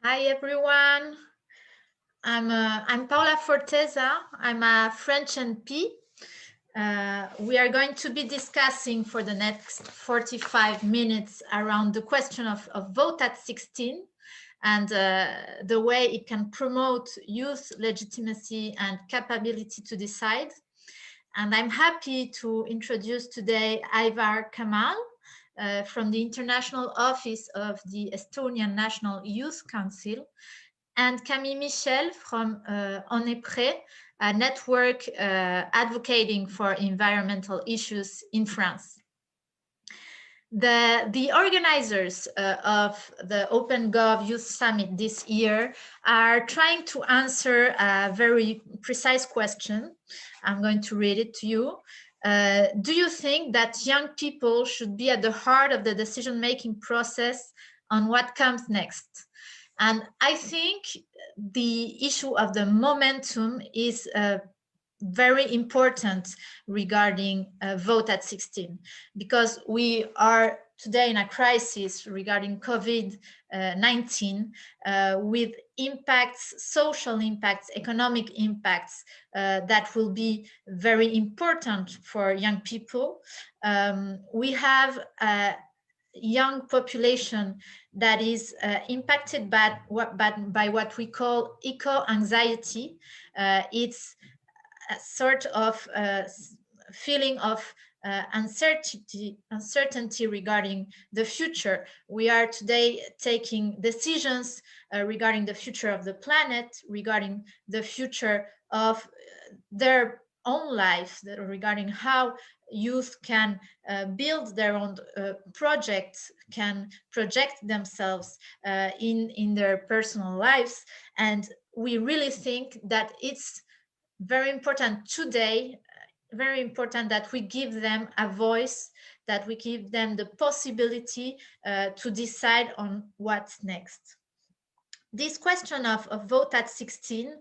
Hi everyone, I'm Paula Forteza. I'm a French NP. We are going to be discussing for the next 45 minutes around the question of vote at 16 and the way it can promote youth legitimacy and capability to decide. And I'm happy to introduce today Ivar Kamal from the International Office of the Estonian National Youth Council, and Camille Michel from On est prêt, a network advocating for environmental issues in France. The organizers of the OpenGov Youth Summit this year are trying to answer a very precise question. I'm going to read it to you. Do you think that young people should be at the heart of the decision-making process on what comes next? And I think the issue of the momentum is very important regarding vote at 16, because we are today in a crisis regarding COVID-19 with impacts, social impacts, economic impacts that will be very important for young people. We have young population that is impacted by what we call eco-anxiety. It's a sort of feeling of uncertainty regarding the future. We are today taking decisions regarding the future of the planet, regarding the future of their own life, regarding how youth can build their own projects, can project themselves in their personal lives. And we really think that it's very important today, very important that we give them a voice, that we give them the possibility to decide on what's next. This question of vote at 16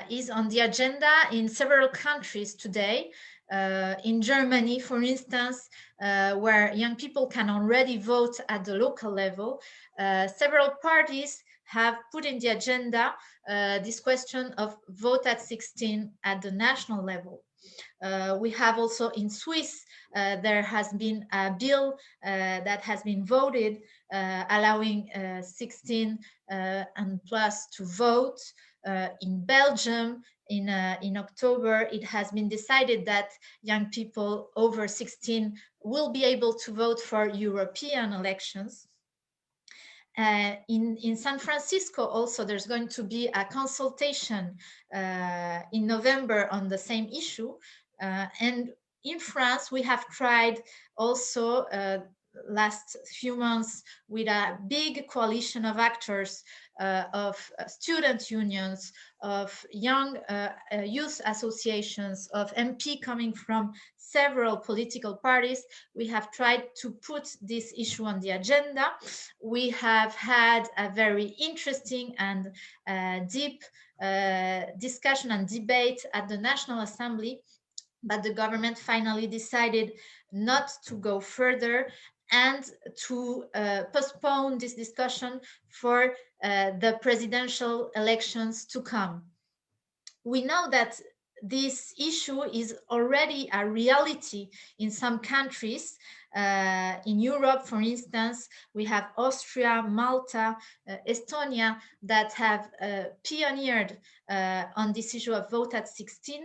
is on the agenda in several countries today. In Germany, for instance, where young people can already vote at the local level, several parties have put in the agenda this question of vote at 16 at the national level. We have also in Swiss, there has been a bill that has been voted allowing 16 and plus to vote. In Belgium, in October, it has been decided that young people over 16 will be able to vote for European elections. In San Francisco also, there's going to be a consultation in November on the same issue. And in France, we have tried also last few months with a big coalition of actors, of student unions, of young youth associations, of MP coming from several political parties. We have tried to put this issue on the agenda. We have had a very interesting and deep discussion and debate at the National Assembly, but the government finally decided not to go further and to postpone this discussion for the presidential elections to come. We know that this issue is already a reality in some countries. In Europe, for instance, we have Austria, Malta, Estonia that have pioneered on this issue of vote at 16.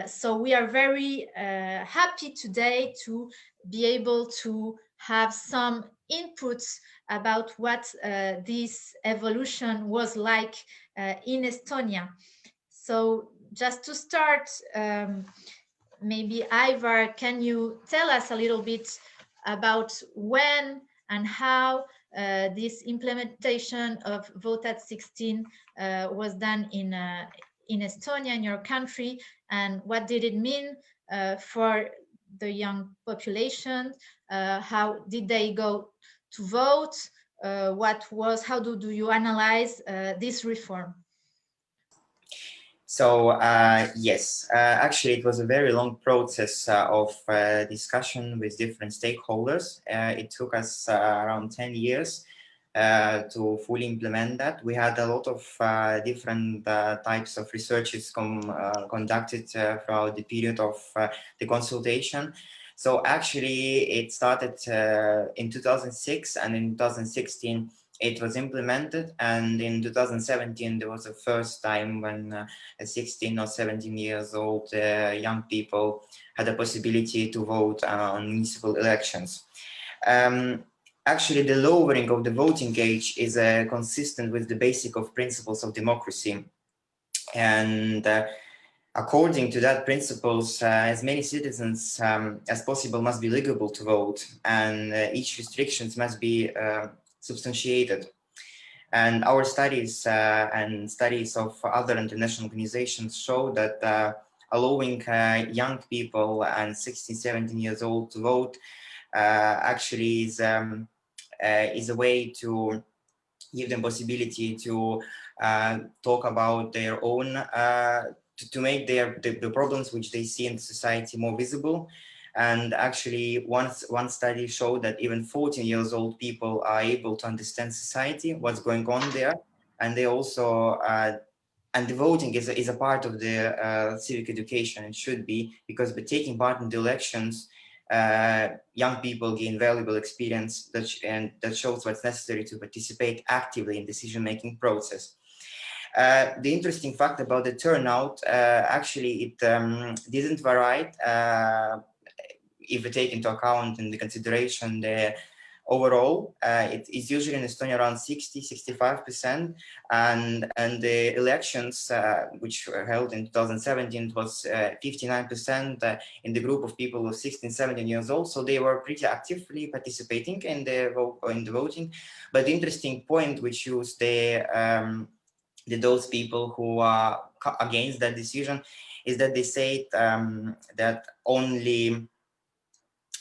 So we are very happy today to be able to have some inputs about what this evolution was like in Estonia. So just to start, maybe Ivar, can you tell us a little bit about when and how this implementation of vote at 16 was done in Estonia, in your country, and what did it mean for the young population? How did they go to vote? How do you analyze this reform? So yes, actually it was a very long process of discussion with different stakeholders. It took us around 10 years to fully implement that. We had a lot of different types of researches conducted throughout the period of the consultation. So actually, it started in 2006, and in 2016 it was implemented, and in 2017 there was the first time when 16 or 17 years old young people had a possibility to vote on municipal elections. Actually, the lowering of the voting age is consistent with the basic of principles of democracy, and according to that principles, as many citizens as possible must be eligible to vote, and each restrictions must be substantiated. And our studies and studies of other international organizations show that allowing young people and 16, 17 years old to vote actually is a way to give them possibility to talk about their own, to make the problems which they see in society more visible. And actually, one study showed that even 14 years old people are able to understand society, what's going on there, and they also and the voting is a part of the civic education. It should be, because by taking part in the elections, young people gain valuable experience and that shows what's necessary to participate actively in decision-making process. The interesting fact about the turnout, actually, it didn't vary if we take into account in the consideration the overall. It is usually in Estonia around 60-65%, and the elections which were held in 2017 was 59% in the group of people of 16, 17 years old. So they were pretty actively participating in the voting. But the interesting point which used those people who are against that decision is that they say that only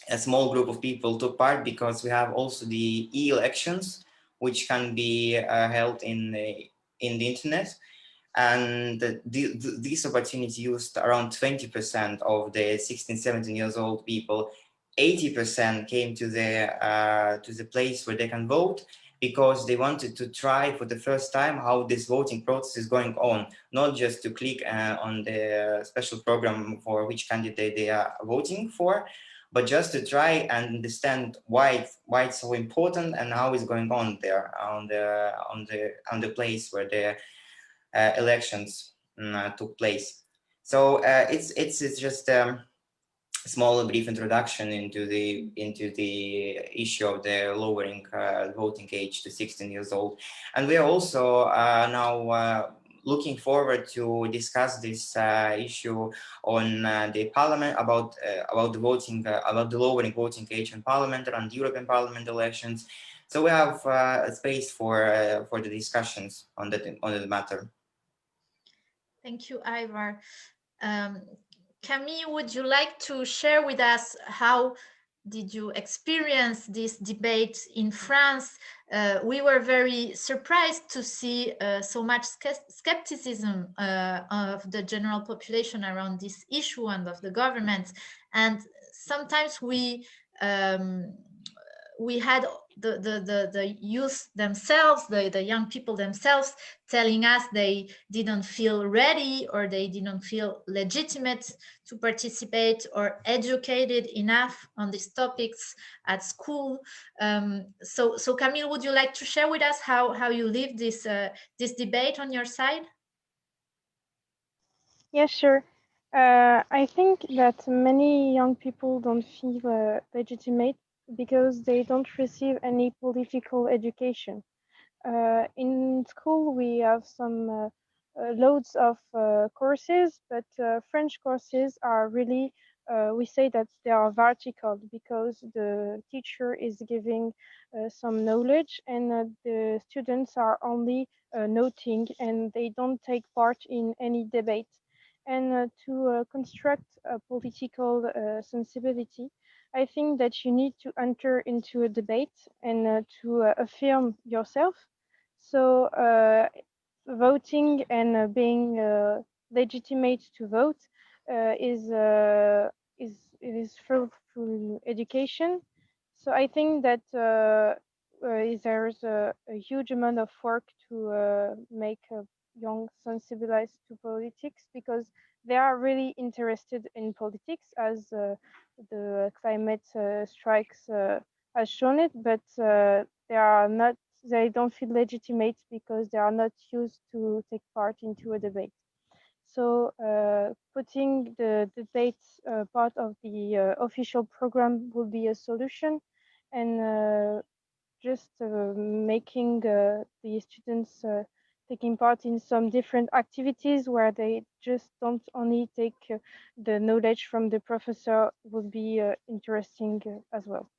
a small group of people took part, because we have also the e-elections, which can be held in the internet. And this opportunity used around 20% of the 16, 17 years old people. 80% came to the place where they can vote, because they wanted to try for the first time how this voting process is going on, not just to click on the special program for which candidate they are voting for, but just to try and understand why it's so important and how it's going on there on the place where the elections took place. So it's just a small brief introduction into the issue of the lowering voting age to 16 years old, and we are also now looking forward to discuss this issue on the parliament about the voting about the lowering voting age in parliament and European Parliament elections. So we have a space for the discussions on the matter. Thank you, Ivar. Camille, would you like to share with us how did you experience this debate in France? We were very surprised to see so much skepticism of the general population around this issue and of the government. And sometimes we had the youth themselves, the young people themselves, telling us they didn't feel ready or they didn't feel legitimate to participate or educated enough on these topics at school. So Camille, would you like to share with us how you lived this debate on your side? Yeah, sure. I think that many young people don't feel legitimate because they don't receive any political education. In school, we have some loads of courses, but French courses are really, we say that they are vertical because the teacher is giving some knowledge and the students are only noting and they don't take part in any debate. And to construct a political sensibility, I think that you need to enter into a debate and to affirm yourself. So voting and being legitimate to vote is it is fruitful education. So I think that there's a huge amount of work to make young sensibilized to politics, because they are really interested in politics, as the climate strikes has shown it, but they don't feel legitimate because they are not used to take part into a debate. So putting the debate part of the official program will be a solution, and just making the students taking part in some different activities where they just don't only take the knowledge from the professor would be interesting as well.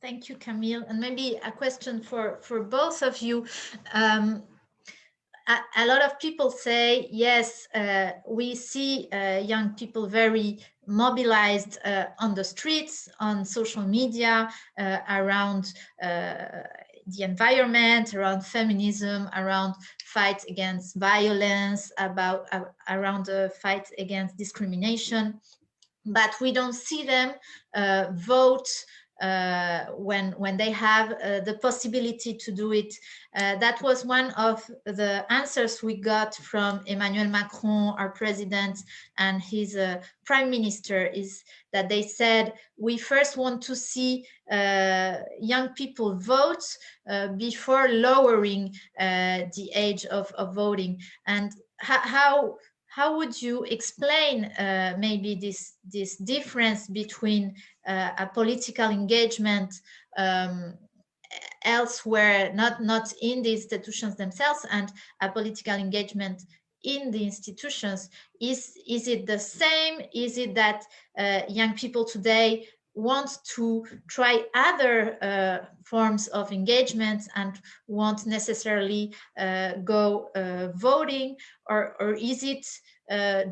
Thank you, Camille. And maybe a question for both of you. A lot of people say, yes, we see young people very mobilized on the streets, on social media, around the environment, around feminism, around fight against violence, around the fight against discrimination. But we don't see them vote when they have the possibility to do it. That was one of the answers we got from Emmanuel Macron, our president, and his prime minister, is that they said, we first want to see young people vote before lowering the age of voting. And how would you explain maybe this difference between a political engagement elsewhere, not in the institutions themselves, and a political engagement in the institutions? Is it the same? Is it that young people today want to try other forms of engagement and won't necessarily go voting, or is it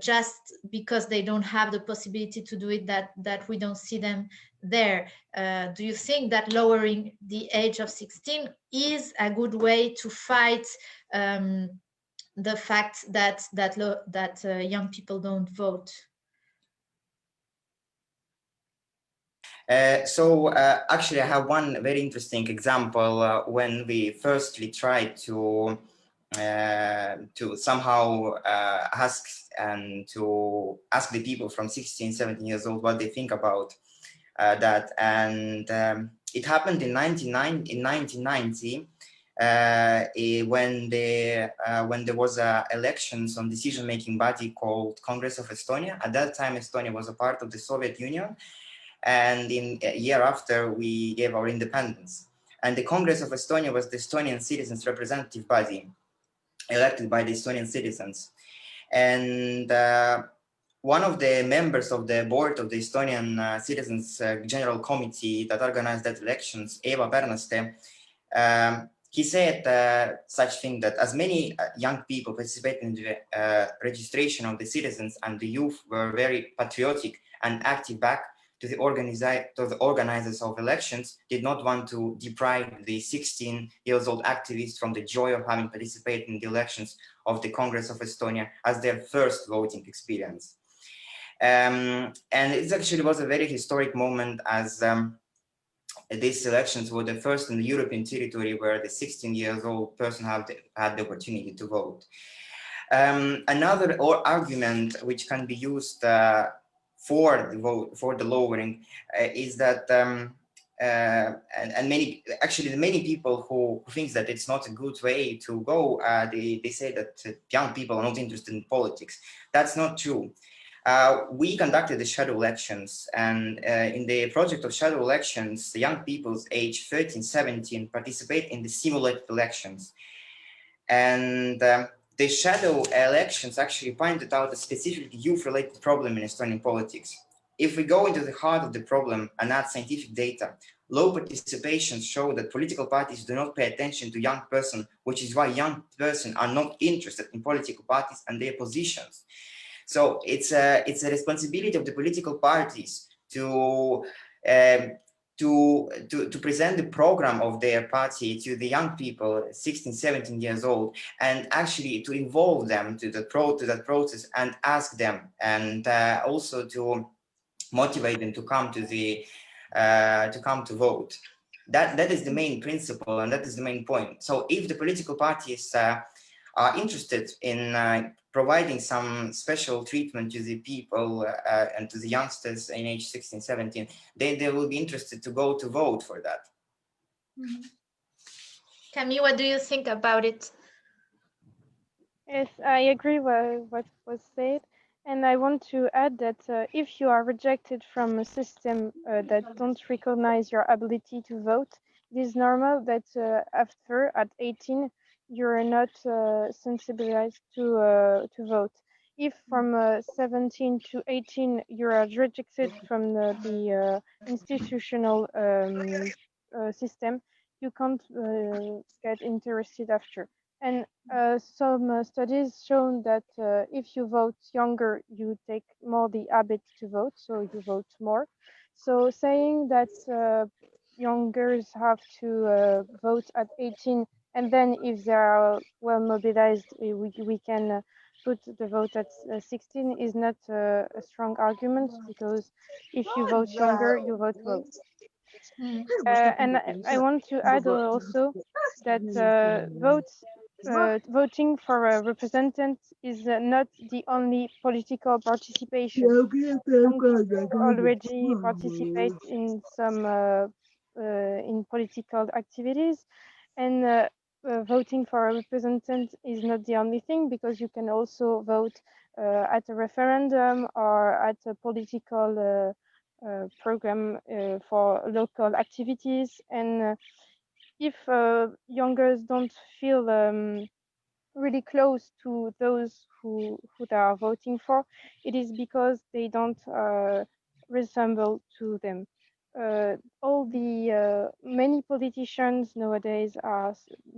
just because they don't have the possibility to do it that we don't see them there? Do you think that lowering the age of 16 is a good way to fight the fact that young people don't vote? Actually, I have one very interesting example when we firstly tried to somehow ask the people from 16, 17 years old what they think about that. And it happened in 1990 when there was elections on decision-making body called Congress of Estonia. At that time, Estonia was a part of the Soviet Union. And in a year after, we gave our independence. And the Congress of Estonia was the Estonian citizens' representative body, elected by the Estonian citizens. And one of the members of the board of the Estonian Citizens General Committee that organized that elections, Eva Pernaste, he said such thing that as many young people participated in the registration of the citizens, and the youth were very patriotic and active back to the organizers of elections, did not want to deprive the 16-year-old activists from the joy of having participated in the elections of the Congress of Estonia as their first voting experience. And it actually was a very historic moment, as these elections were the first in the European territory where the 16-year-old person had the opportunity to vote. Another argument which can be used for the lowering is that and many people who think that it's not a good way to go, they say that young people are not interested in politics. That's not true. We conducted the shadow elections, and in the project of shadow elections, the young people's age 13, 17 participate in the simulated elections. And the shadow elections actually pointed out a specific youth-related problem in Estonian politics. If we go into the heart of the problem and add scientific data, low participation show that political parties do not pay attention to young person, which is why young person are not interested in political parties and their positions. So it's a responsibility of the political parties to present the program of their party to the young people, 16, 17 years old, and actually to involve them to that process and ask them, and also to motivate them to come to the to come to vote. That is the main principle, and that is the main point. So if the political parties are interested in providing some special treatment to the people and to the youngsters in age 16, 17, they will be interested to go to vote for that. Mm-hmm. Camille, what do you think about it? Yes, I agree with what was said. And I want to add that if you are rejected from a system that don't recognize your ability to vote, it is normal that after, at 18, you're not sensibilized to vote. If from 17 to 18 you are rejected from the institutional system, you can't get interested after. And some studies shown that if you vote younger, you take more the habit to vote, so you vote more. So saying that youngers have to vote at 18, and then if they are well mobilized, we can put the vote at 16 is not a strong argument, because if you vote younger, you vote well. And I want to add also that voting for a representative is not the only political participation. Young people already participate in some in political activities, and voting for a representative is not the only thing, because you can also vote at a referendum or at a political program for local activities. And if youngers don't feel really close to those who they are voting for, it is because they don't resemble to them. All the many politicians nowadays are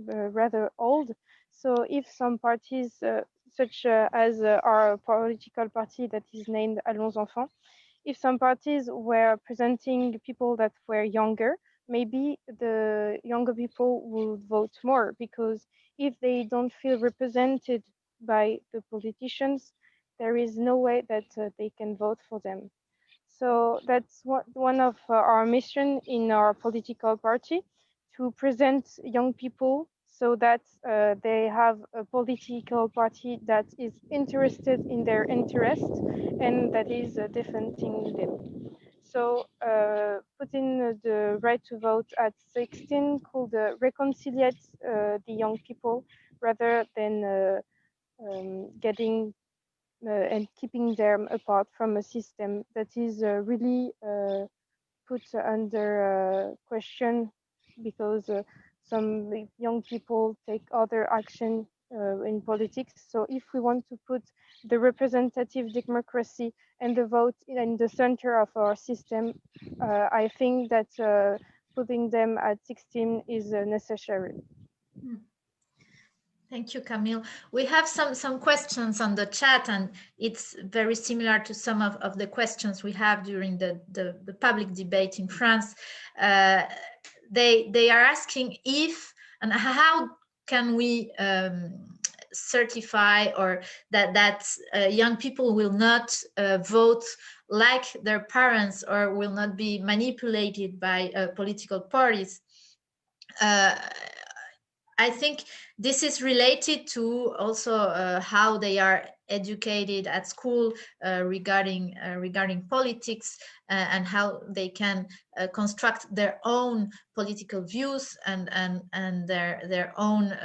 rather old, so if some parties such as our political party that is named Allons Enfants, if some parties were presenting people that were younger, maybe the younger people would vote more, because if they don't feel represented by the politicians, there is no way that they can vote for them. So that's one of our mission in our political party, to present young people so that they have a political party that is interested in their interest and that is defending them. So putting the right to vote at 16 could reconcile the young people, rather than getting and keeping them apart from a system that is really put under question, because some young people take other action in politics. So if we want to put the representative democracy and the vote in the center of our system, I think that putting them at 16 is necessary. Thank you, Camille. We have some questions on the chat, and it's very similar to some of the questions we have during the public debate in France. They are asking if and how can we certify or that young people will not vote like their parents or will not be manipulated by political parties. I think this is related to also how they are educated at school regarding politics and how they can construct their own political views and their own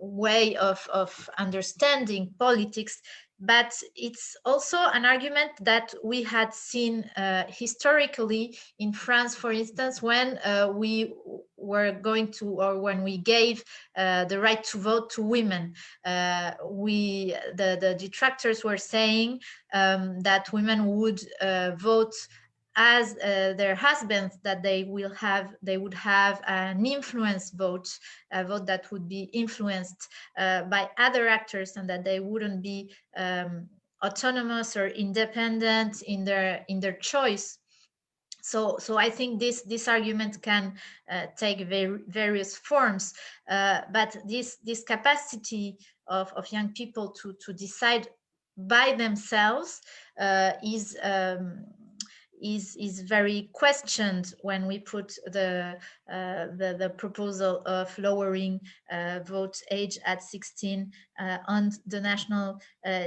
way of understanding politics. But it's also an argument that we had seen historically in France, for instance, when we were going to, or when we gave the right to vote to women. The detractors were saying that women would vote as their husbands, that they would have an influence vote, a vote that would be influenced by other actors, and that they wouldn't be autonomous or independent in their choice. So I think this argument can take various forms, but this capacity of young people to decide by themselves is very questioned when we put the proposal of lowering vote age at 16 on the national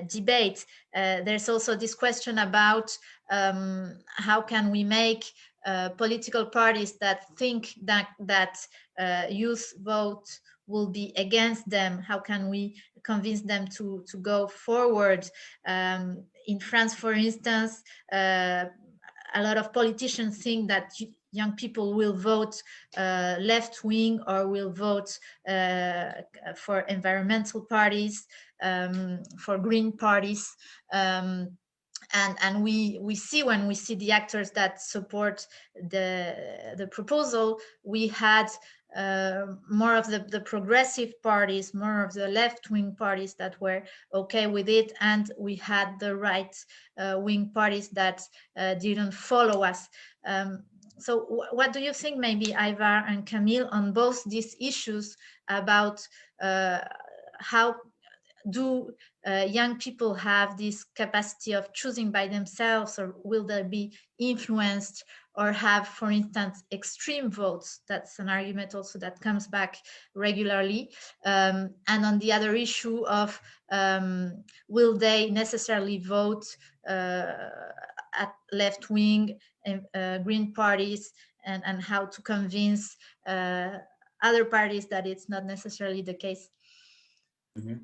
debate. There's also this question about how can we make political parties that think that youth vote will be against them, how can we convince them to go forward? In France, for instance, a lot of politicians think that young people will vote left wing or will vote for environmental parties, for green parties. And we see, when we see the actors that support the proposal, we had more of the progressive parties, more of the left-wing parties that were okay with it, and we had the right-wing parties that didn't follow us. So what do you think, maybe Ivar and Camille, on both these issues about how do young people have this capacity of choosing by themselves, or will they be influenced or have, for instance, extreme votes? That's an argument also that comes back regularly. And on the other issue of will they necessarily vote at left-wing green parties, and how to convince other parties that it's not necessarily the case. Mm-hmm.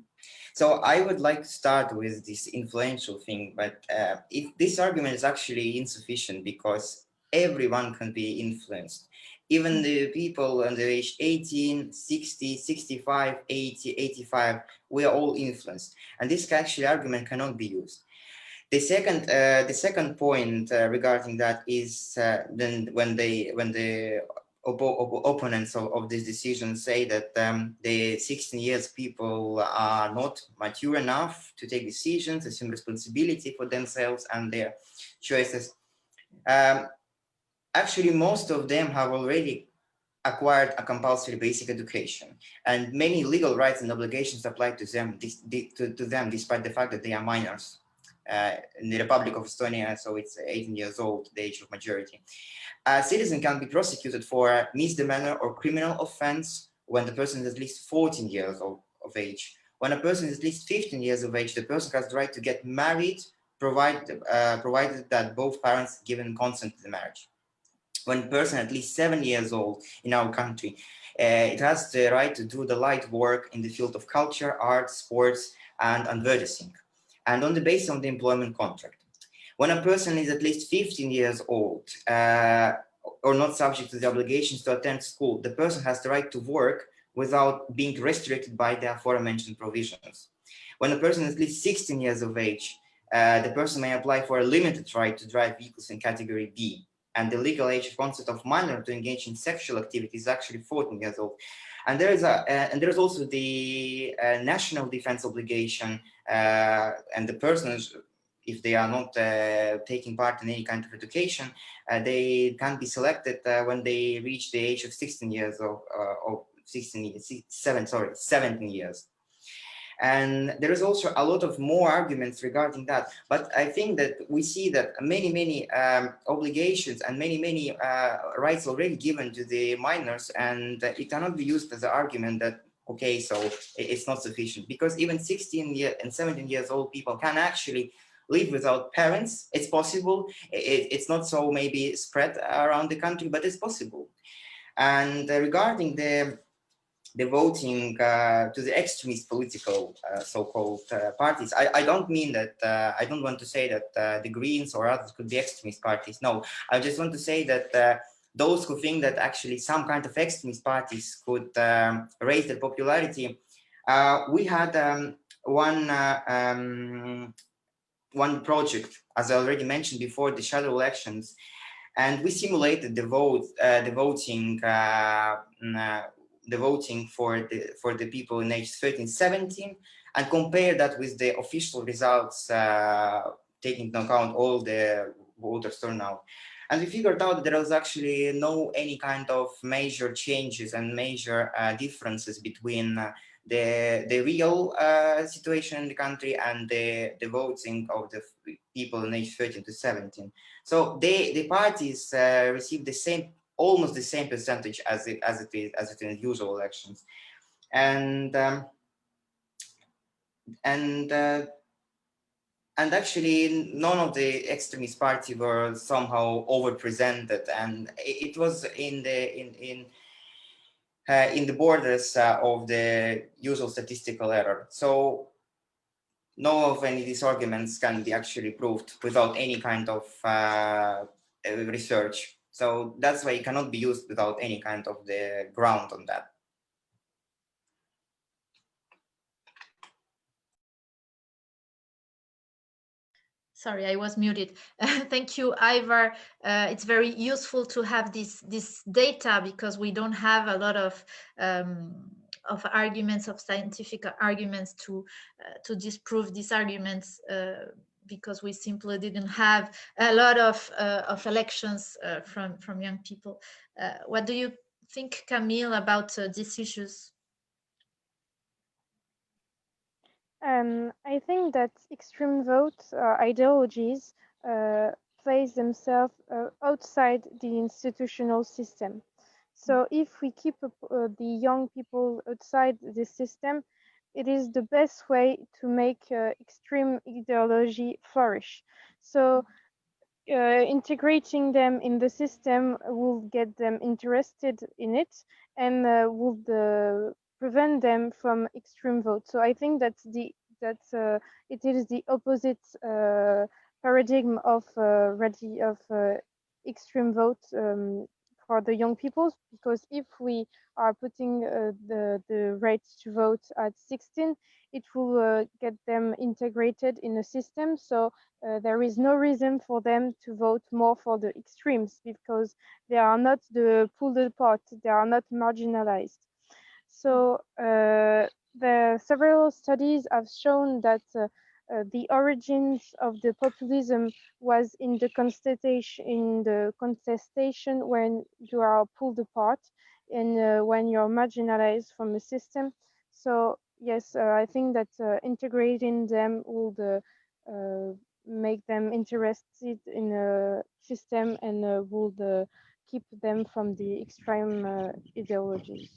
So I would like to start with this influential thing, but if this argument is actually insufficient, because everyone can be influenced. Even the people under age 18, 60, 65, 80, 85, we are all influenced. And this actually argument cannot be used. The second point regarding that is then when the opponents of this decision say that the 16 years people are not mature enough to take decisions, assume responsibility for themselves and their choices. Actually, most of them have already acquired a compulsory basic education, and many legal rights and obligations apply to them, despite the fact that they are minors. In the Republic of Estonia, so it's 18 years old, the age of majority. A citizen can be prosecuted for a misdemeanor or criminal offense when the person is at least 14 years of age. When a person is at least 15 years of age, the person has the right to get married, provided that both parents given consent to the marriage. When a person at least 7 years old in our country, it has the right to do the light work in the field of culture, arts, sports, and advertising, and on the basis of the employment contract. When a person is at least 15 years old or not subject to the obligations to attend school, the person has the right to work without being restricted by the aforementioned provisions. When a person is at least 16 years of age, the person may apply for a limited right to drive vehicles in category B, and the legal age of consent of minor to engage in sexual activity is actually 14 years old. And there is also the national defense obligation, and the persons, if they are not taking part in any kind of education, they can be selected when they reach the age of 16 years of 17 years. And there is also a lot of more arguments regarding that. But I think that we see that many obligations and many rights already given to the minors, and it cannot be used as an argument that, okay, so it's not sufficient, because even 16 and 17 years old people can actually live without parents. It's possible. It's not so maybe spread around the country, but it's possible. And regarding the voting to the extremist political so-called parties, I don't mean that, I don't want to say that the Greens or others could be extremist parties. No, I just want to say that those who think that actually some kind of extremist parties could raise their popularity. We had one project, as I already mentioned before, the shadow elections, and we simulated the voting for the people in age 13, 17, and compare that with the official results, taking into account all the voters turnout. And we figured out that there was actually any kind of major changes and major differences between the real situation in the country and the voting of the people in age 13 to 17. So the parties receive the same, almost the same percentage as it is in usual elections, and actually none of the extremist party were somehow overrepresented, and it was in the borders of the usual statistical error. So no of any of these arguments can be actually proved without any kind of research. So that's why it cannot be used without any kind of the ground on that. Sorry, I was muted. Thank you, Ivar. It's very useful to have this data because we don't have a lot of arguments, of scientific arguments to disprove these arguments, because we simply didn't have a lot of elections from young people. What do you think, Camille, about these issues? I think that extreme vote ideologies place themselves outside the institutional system. So if we keep the young people outside the system, it is the best way to make extreme ideology flourish. So integrating them in the system will get them interested in it and would prevent them from extreme vote. So I think that's it is the opposite paradigm of extreme vote for the young people, because if we are putting the right to vote at 16, it will get them integrated in a system. So there is no reason for them to vote more for the extremes because they are not the pulled apart, they are not marginalized. So the several studies have shown that the origins of the populism was in the contestation when you are pulled apart and when you're marginalized from the system. So yes, I think that integrating them will make them interested in a system and would keep them from the extreme ideologies.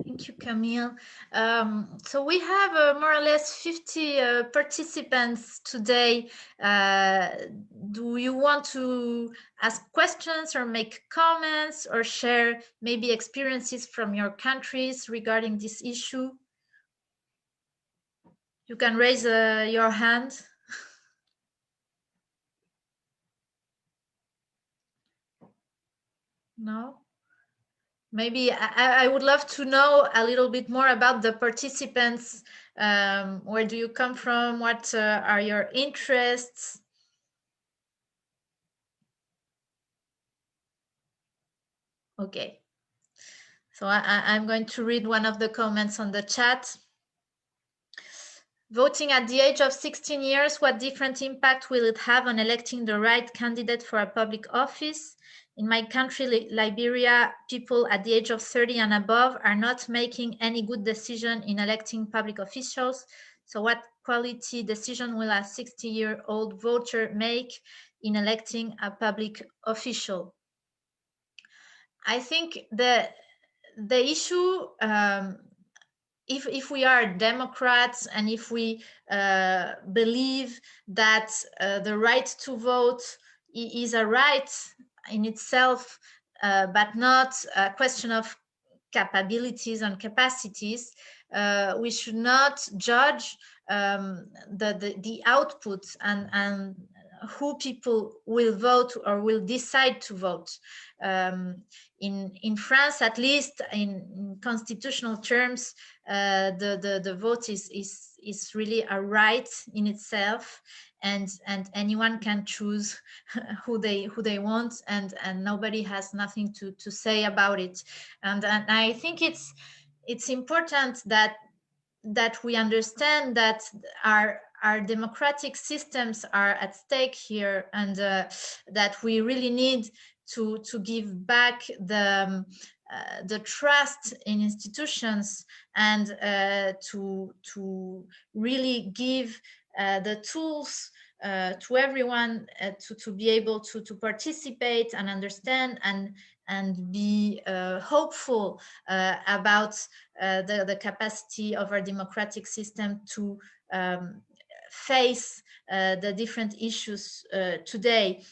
Thank you, Camille. So we have more or less 50 participants today. Do you want to ask questions or make comments or share maybe experiences from your countries regarding this issue? You can raise your hand. No? Maybe I would love to know a little bit more about the participants. Where do you come from? What are your interests? Okay. So I'm going to read one of the comments on the chat. Voting at the age of 16 years, what different impact will it have on electing the right candidate for a public office? In my country, Liberia, people at the age of 30 and above are not making any good decision in electing public officials. So what quality decision will a 60-year-old voter make in electing a public official? I think the issue, if we are Democrats and if we believe that the right to vote is a right in itself, but not a question of capabilities and capacities, we should not judge the output and who people will vote or will decide to vote. In France, at least in constitutional terms, the vote is really a right in itself, and anyone can choose who they want, and nobody has nothing to say about it. And I think it's important that we understand that our democratic systems are at stake here, and that we really need to give back the the trust in institutions, and to really give the tools to everyone to be able to participate and understand and be hopeful about the capacity of our democratic system to face the different issues today.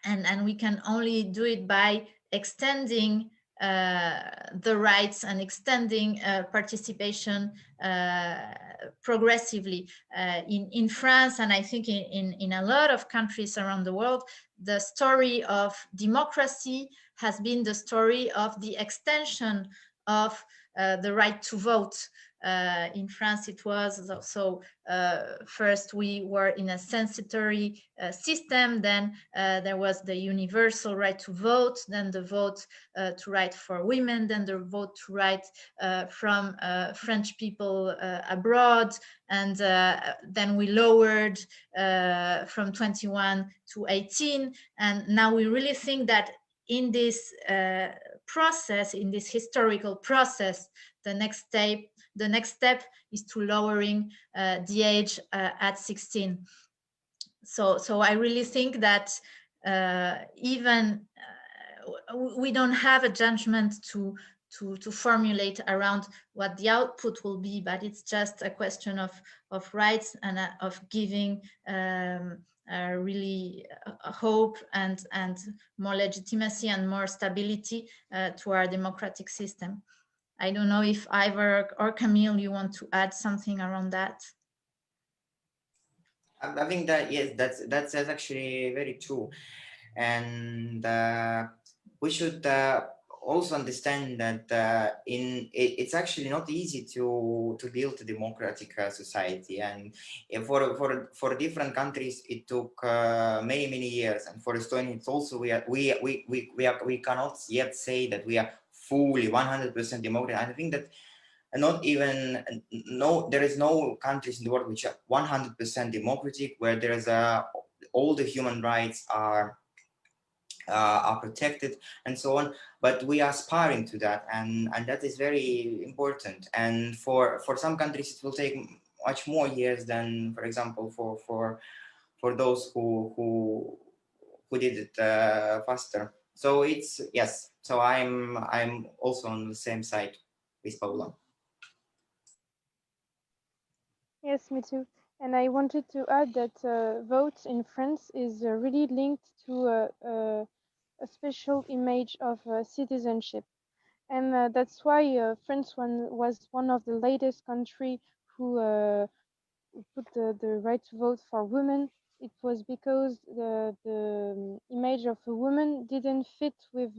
And we can only do it by extending the rights and extending participation progressively. In France, and I think in a lot of countries around the world, the story of democracy has been the story of the extension of the right to vote. In France, it was so first we were in a censitory system, then there was the universal right to vote, then the vote to right for women, then the vote to right from French people abroad, and then we lowered from 21 to 18, and now we really think that in this process, in this historical process, the next step is to lowering the age at 16. So I really think that even we don't have a judgment to formulate around what the output will be, but it's just a question of rights and of giving really hope and more legitimacy and more stability to our democratic system. I don't know if Ivor or Camille, you want to add something around that? I think that, yes, that's actually very true. And we should also understand that it's actually not easy to build a democratic society, and for different countries it took many years, and for Estonia it's also we cannot yet say that we are fully 100% democratic. I think that not even there is no countries in the world which are 100% democratic, where there is all the human rights are protected and so on, but we are aspiring to that, and that is very important. And for some countries it will take much more years than, for example, for those who did it faster. So it's, yes, so I'm also on the same side with Paula. Yes, me too. And I wanted to add that votes in France is really linked to a special image of citizenship. And that's why France was one of the latest country who put the right to vote for women. It was because the image of a woman didn't fit with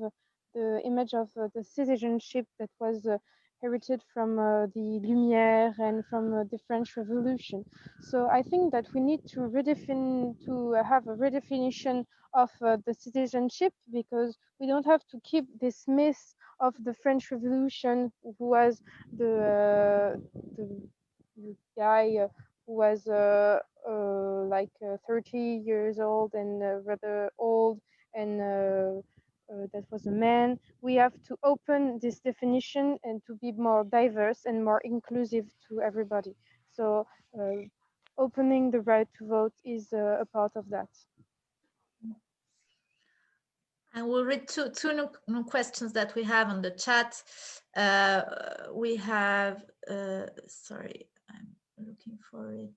the image of the citizenship that was herited from the Lumière and from the French Revolution. So I think that we need to have a redefinition of the citizenship, because we don't have to keep this myth of the French Revolution, who was the guy who was like 30 years old and rather old, and that was a man. We have to open this definition and to be more diverse and more inclusive to everybody. So opening the right to vote is a part of that. I will read two new questions that we have on the chat. We have, sorry, I'm looking for it.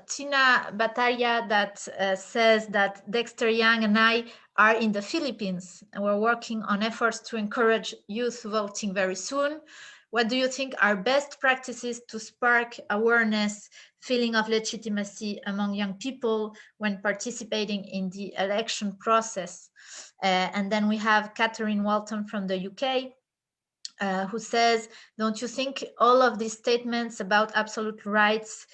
Tina Bataria that says that Dexter Young and I are in the Philippines and we're working on efforts to encourage youth voting very soon. What do you think are best practices to spark awareness, feeling of legitimacy among young people when participating in the election process? And then we have Catherine Walton from the UK, who says, don't you think all of these statements about absolute rights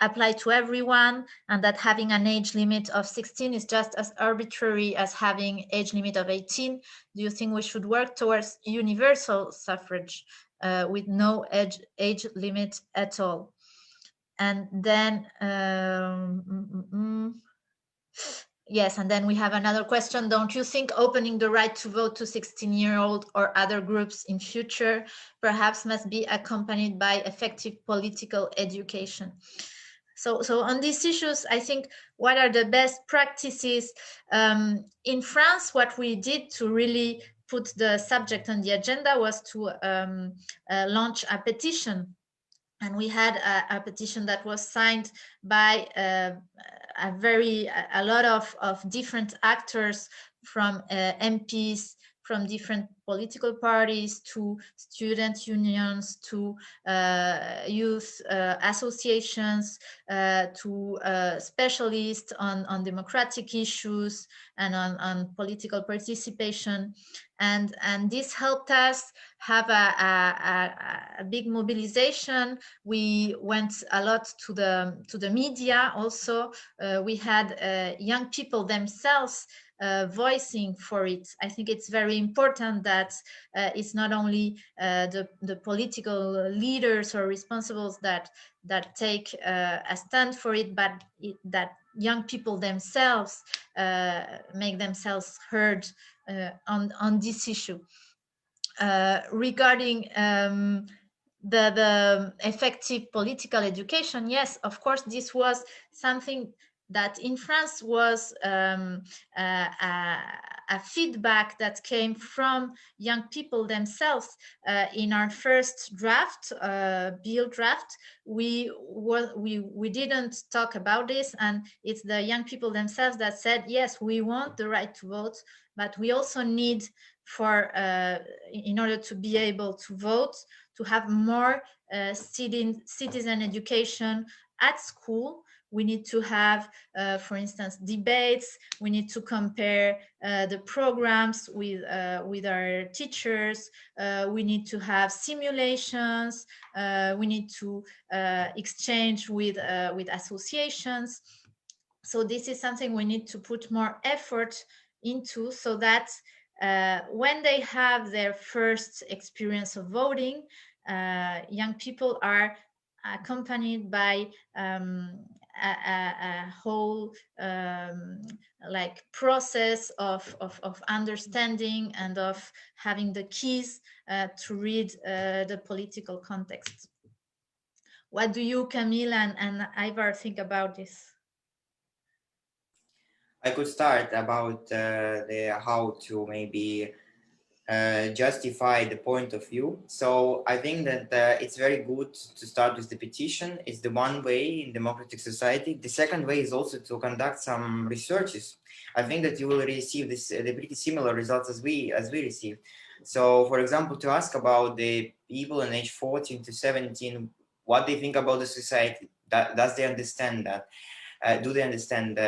apply to everyone, and that having an age limit of 16 is just as arbitrary as having age limit of 18? Do you think we should work towards universal suffrage with no age limit at all? And then Yes, and then we have another question. Don't you think opening the right to vote to 16-year-old or other groups in future perhaps must be accompanied by effective political education? So on these issues, I think what are the best practices? In France, what we did to really put the subject on the agenda was to launch a petition. And we had a petition that was signed by a lot of different actors, from MPs from different political parties to student unions to youth associations to specialists on democratic issues and on political participation. And this helped us have a big mobilization. We went a lot to the media also. We had young people themselves voicing for it. I think it's very important that it's not only the political leaders or responsibles that take a stand for it, but that young people themselves make themselves heard on this issue. Regarding the effective political education, yes, of course, this was something that in France was a feedback that came from young people themselves. In our first draft, bill draft, we didn't talk about this, and it's the young people themselves that said, yes, we want the right to vote, but we also need, for in order to be able to vote, to have more citizen education at school. We need to have, for instance, debates. We need to compare the programs with our teachers. We need to have simulations. We need to exchange with associations. So this is something we need to put more effort into, so that when they have their first experience of voting, young people are accompanied by a whole like process of understanding and of having the keys to read the political context. What do you, Camille and Ivar, think about this? I could start about how to maybe justify the point of view. So I think that it's very good to start with the petition. It's the one way in democratic society. The second way is also to conduct some researches. I think that you will receive the pretty similar results as we received. So, for example, to ask about the people in age 14 to 17, what they think about the society. Does they understand that? Do they understand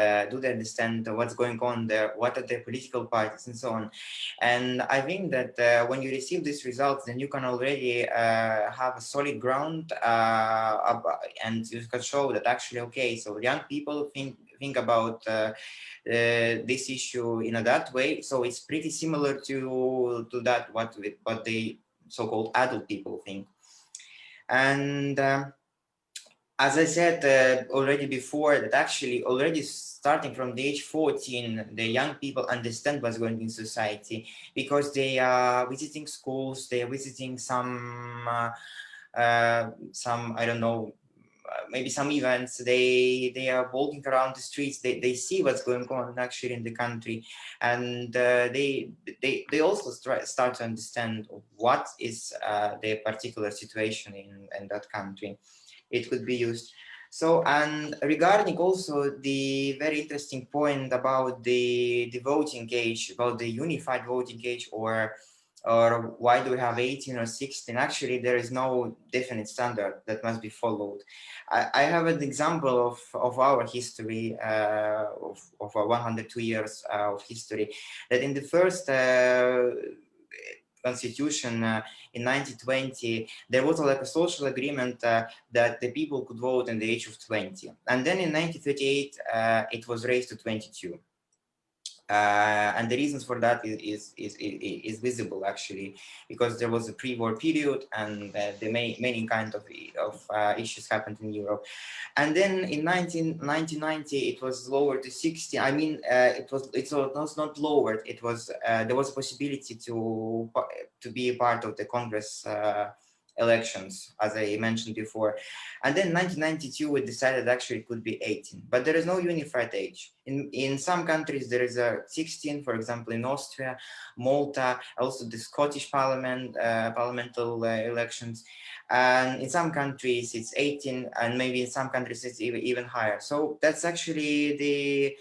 what's going on there, what are the political parties, and so on. And I think that when you receive these results, then you can already have a solid ground, and you can show that actually, okay, so young people think about this issue in that way. So it's pretty similar to that what the so-called adult people think. And as I said already before, that actually already starting from the age 14, the young people understand what's going on in society, because they are visiting schools, they are visiting some I don't know, maybe some events, they are walking around the streets, they see what's going on actually in the country, and they also start to understand what is their particular situation in that country. It could be used. So, and regarding also the very interesting point about the voting age, about the unified voting age, or why do we have 18 or 16? Actually, there is no definite standard that must be followed. I have an example of our history, of our 102 years of history, that in the first constitution in 1920, there was like a social agreement that the people could vote in the age of 20. And then in 1938, it was raised to 22. And the reasons for that is visible actually, because there was a pre-war period, and the many kind of issues happened in Europe. And then in 1990 it was lowered to 16. I mean, it was not lowered. It was there was a possibility to be a part of the Congress elections, as I mentioned before. And then 1992 we decided actually it could be 18, but there is no unified age. In some countries there is a 16, for example in Austria, Malta, also the Scottish parliamentary elections. And in some countries it's 18, and maybe in some countries it's even higher. So that's actually the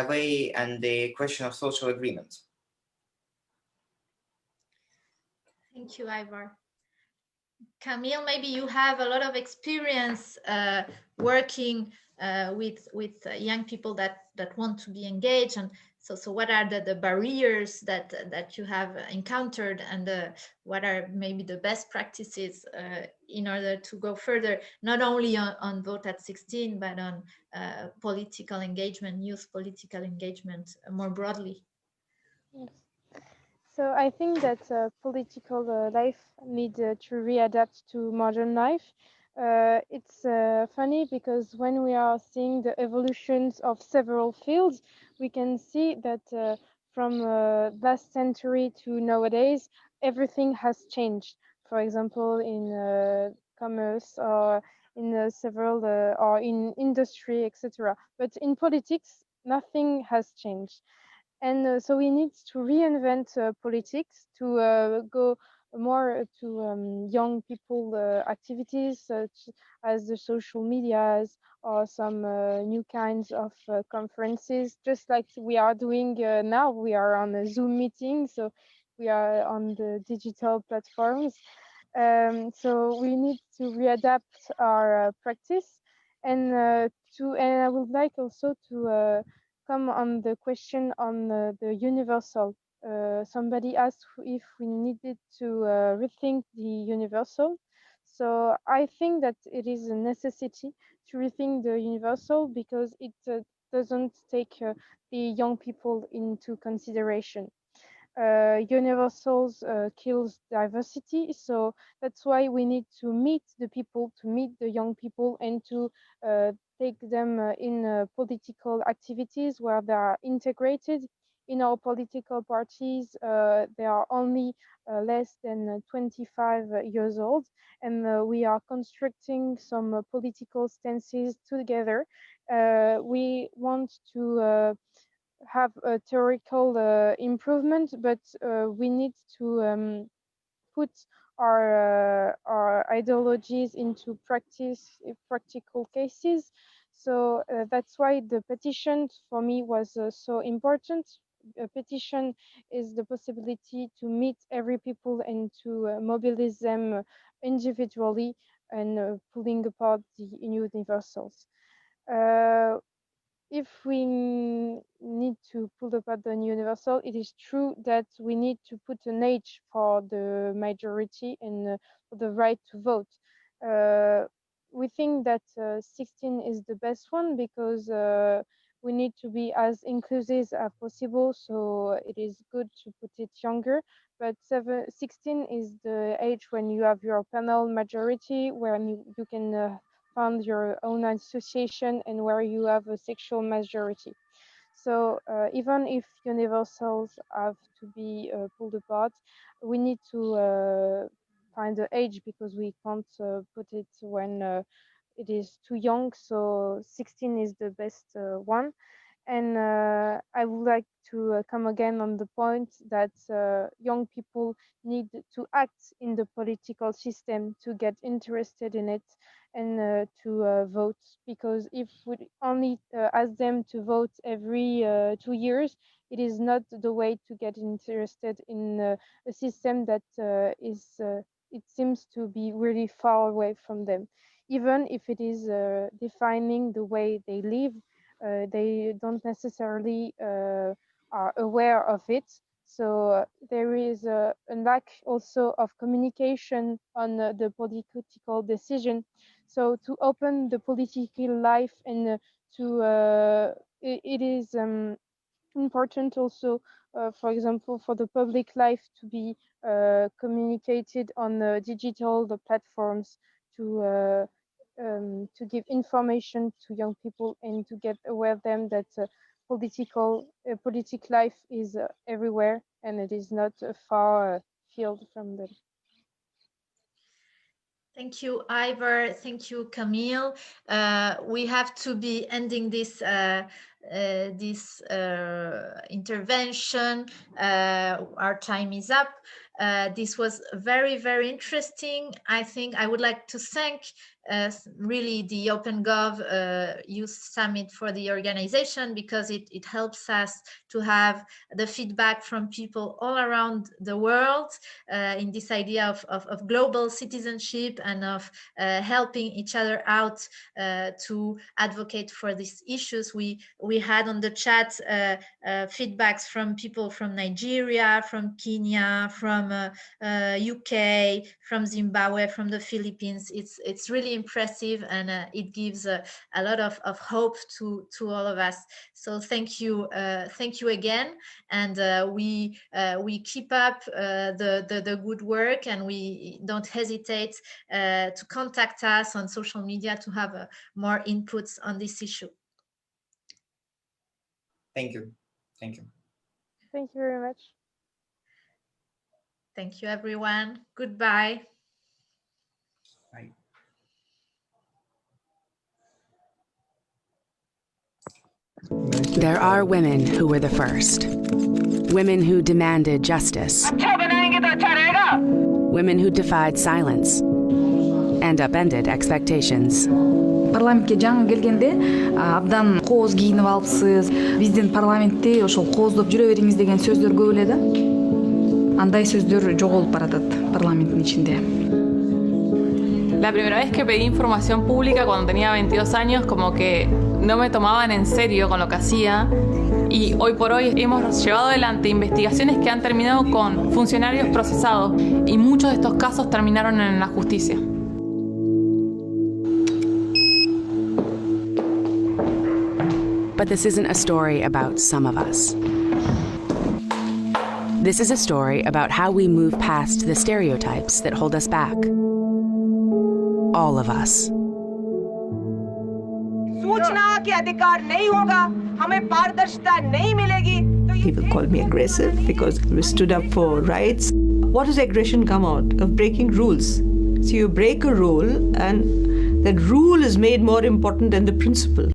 way and the question of social agreement. Thank you, Ivar. Camille, maybe you have a lot of experience working with young people that want to be engaged, and so what are the barriers that you have encountered, and what are maybe the best practices in order to go further, not only on vote at 16, but on political engagement, youth political engagement more broadly? Yes. So I think that political life needs to readapt to modern life. It's funny because when we are seeing the evolutions of several fields, we can see that from last century to nowadays, everything has changed. For example, in commerce, or in several or in industry, etc. But in politics, nothing has changed. And so we need to reinvent politics to go more to young people activities, such as the social medias, or some new kinds of conferences, just like we are doing now. We are on a Zoom meeting, so we are on the digital platforms. So we need to readapt our practice, and and I would like also to come on the question on the universal. Somebody asked if we needed to rethink the universal. So I think that it is a necessity to rethink the universal, because it doesn't take the young people into consideration. Universals kills diversity, so that's why we need to meet the people, to meet the young people, and to take them in political activities where they are integrated. In our political parties, they are only less than 25 years old, and we are constructing some political stances together. We want to have a theoretical improvement, but we need to put our ideologies into practice, practical cases. So that's why the petition for me was so important. A petition is the possibility to meet every people and to mobilize them individually, and pulling apart the universals. Uh, if we need to pull apart the universal, it is true that we need to put an age for the majority and for the right to vote. Uh, we think that 16 is the best one, because we need to be as inclusive as possible, so it is good to put it younger. But 16 is the age when you have your panel majority, when you can found your own association, and where you have a sexual majority. So even if universals have to be pulled apart, we need to find the age, because we can't put it when it is too young. So 16 is the best one. And I would like to come again on the point that young people need to act in the political system to get interested in it, and to vote. Because if we only ask them to vote every 2 years, it is not the way to get interested in a system that it seems to be really far away from them. Even if it is defining the way they live, they don't necessarily are aware of it. So there is a lack also of communication on the political decision. So to open the political life, and to it is important also, for example, for the public life to be communicated on digital the platforms to give information to young people and to get aware them that political life is everywhere and it is not a far field from them. Thank you, Ivor. Thank you, Camille. We have to be ending this intervention. Our time is up. This was very, very interesting. I think I would like to thank really the OpenGov Youth Summit for the organization, because it helps us to have the feedback from people all around the world in this idea of global citizenship and of helping each other out to advocate for these issues. We had on the chat feedbacks from people from Nigeria, from Kenya, from UK, from Zimbabwe, from the Philippines. It's really impressive, and it gives a lot of hope to all of us. So thank you again, and we keep up the good work, and we don't hesitate to contact us on social media to have more inputs on this issue. Thank you. Thank you. Thank you very much. Thank you, everyone. Goodbye. Bye. There are women who were the first. Women who demanded justice. Women who defied silence and upended expectations. Парламентке жаңы келгенде абдан кооз кийинип алыпсыз. Биздин парламентте ошол кооздоп жүрө бериңиз деген сөздөр көп эле да. Андай сөздөр жоголуп баратат парламенттин ичинде. La primera vez que pedí información pública cuando tenía 22 años, como que no me tomaban en serio con lo que hacía, y hoy por hoy hemos llevado adelante investigaciones que han terminado con funcionarios procesados, y muchos de estos casos terminaron en la justicia. But this isn't a story about some of us. This is a story about how we move past the stereotypes that hold us back. All of us. People call me aggressive because we stood up for rights. What does aggression come out? Of breaking rules. So you break a rule and that rule is made more important than the principle.